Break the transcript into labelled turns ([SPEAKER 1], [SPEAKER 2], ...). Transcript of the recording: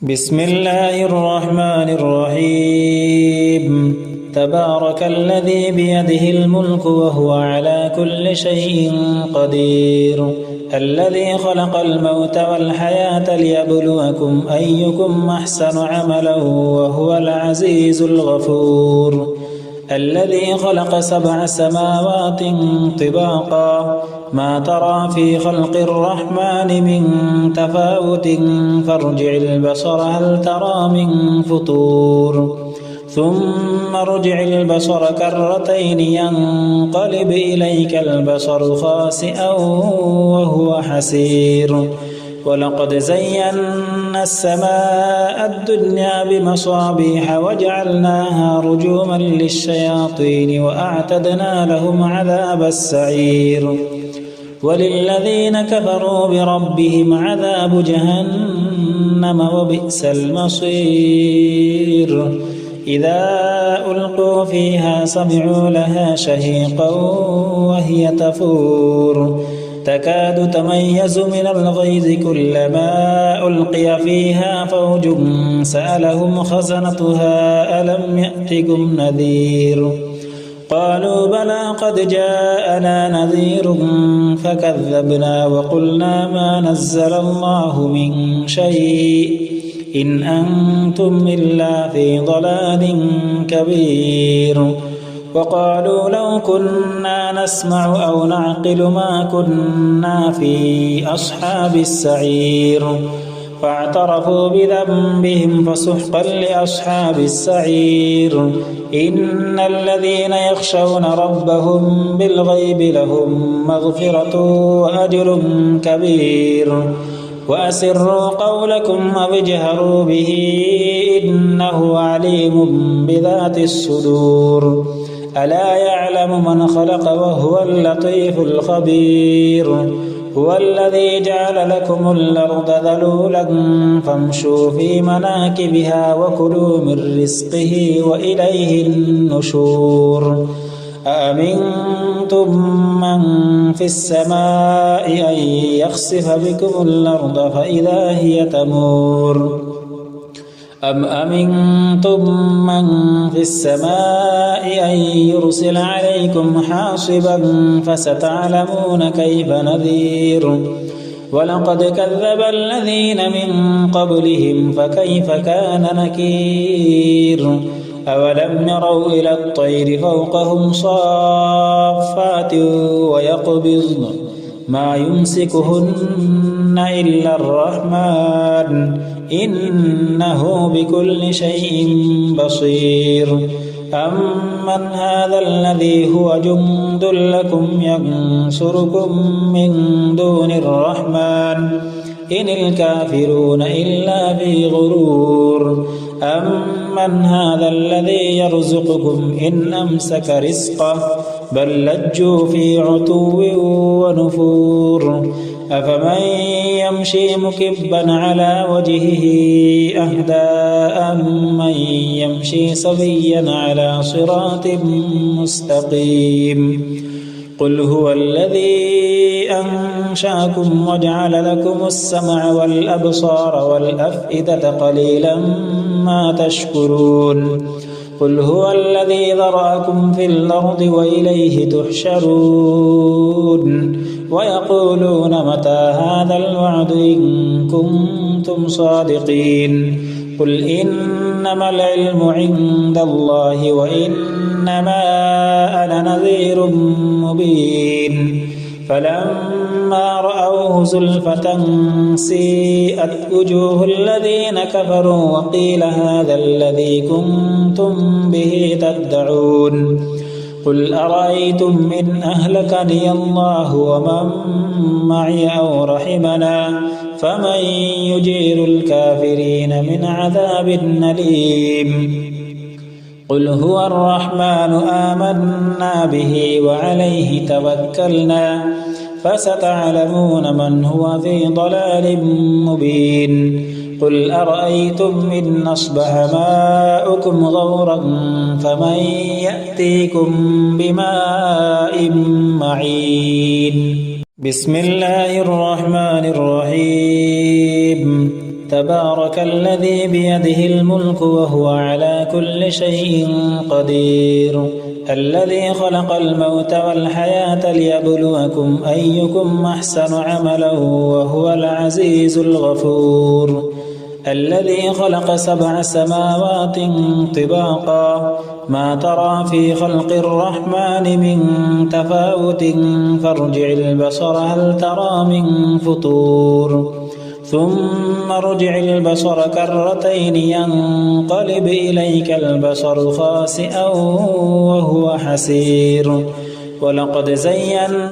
[SPEAKER 1] بسم الله الرحمن الرحيم تبارك الذي بيده الملك وهو على كل شيء قدير الذي خلق الموت والحياة ليبلوكم أيكم أحسن عملا وهو العزيز الغفور الذي خلق 7 سماوات طباقا ما ترى في خلق الرحمن من تفاوت فارجع البصر هل ترى من فطور ثم ارجع البصر كرتين ينقلب إليك البصر خاسئا وهو حسير ولقد زينا السماء الدنيا بمصابيح وجعلناها رجوما للشياطين وأعتدنا لهم عذاب السعير وللذين كفروا بربهم عذاب جهنم وبئس المصير إذا ألقوا فيها سمعوا لها شهيقا وهي تفور تكاد تميز من الغيظ كلما ألقي فيها فوج سألهم خزنتها ألم يأتكم نذير قالوا بلى قد جاءنا نذير فكذبنا وقلنا ما نزل الله من شيء إن أنتم إلا في ضلال كبير وقالوا لو كنا نسمع أو نعقل ما كنا في أصحاب السعير فاعترفوا بذنبهم فسحقا لأصحاب السعير إن الذين يخشون ربهم بالغيب لهم مغفرة وأجر كبير وأسروا قولكم أو اجهروا به إنه عليم بذات الصدور ألا يعلم من خلق وهو اللطيف الخبير هو الذي جعل لكم الأرض ذلولا فامشوا في مناكبها وكلوا من رزقه وإليه النشور أأمنتم من في السماء أن يخسف بكم الأرض فإذا هي تمور أم أمنتم من في السماء أن يرسل عليكم حاصبا فستعلمون كيف نذير ولقد كذب الذين من قبلهم فكيف كان نكير أولم يروا إلى الطير فوقهم صافات ويقبضن ما يمسكهن إلا الرحمن إنه بكل شيء بصير أمن هذا الذي هو جند لكم ينصركم من دون الرحمن إن الكافرون إلا في غرور أمن هذا الذي يرزقكم إن أمسك رزقه بل لجوا في عتو ونفور أفمن يمشي مكبا على وجهه أهدى أمن يمشي سويا على صراط مستقيم قل هو الذي أنشأكم وجعل لكم السمع والأبصار والأفئدة قليلا ما تشكرون قل هو الذي ذرأكم في الأرض وإليه تحشرون ويقولون متى هذا الوعد إن كنتم صادقين قل إنما العلم عند الله وإنما أنا نذير مبين فلما رأوه زلفة سيئت وجوه الذين كفروا وقيل هذا الذي كنتم به تدعون قل أرأيتم إن أهلكني الله ومن معي أو رحمنا فمن يجير الكافرين من عذاب أليم قل هو الرحمن آمنا به وعليه توكلنا فستعلمون من هو في ضلال مبين قل أرأيتم إن أصبح ماؤكم غورا فمن يأتيكم بماء معين بسم الله الرحمن الرحيم تبارك الذي بيده الملك وهو على كل شيء قدير الذي خلق الموت والحياة ليبلوكم أيكم أحسن عملا وهو العزيز الغفور الذي خلق 7 سماوات طباقا ما ترى في خلق الرحمن من تفاوت فارجع البصر هل ترى من فطور ثم ارجع البصر كرتين ينقلب إليك البصر خاسئا وهو حسير ولقد زينا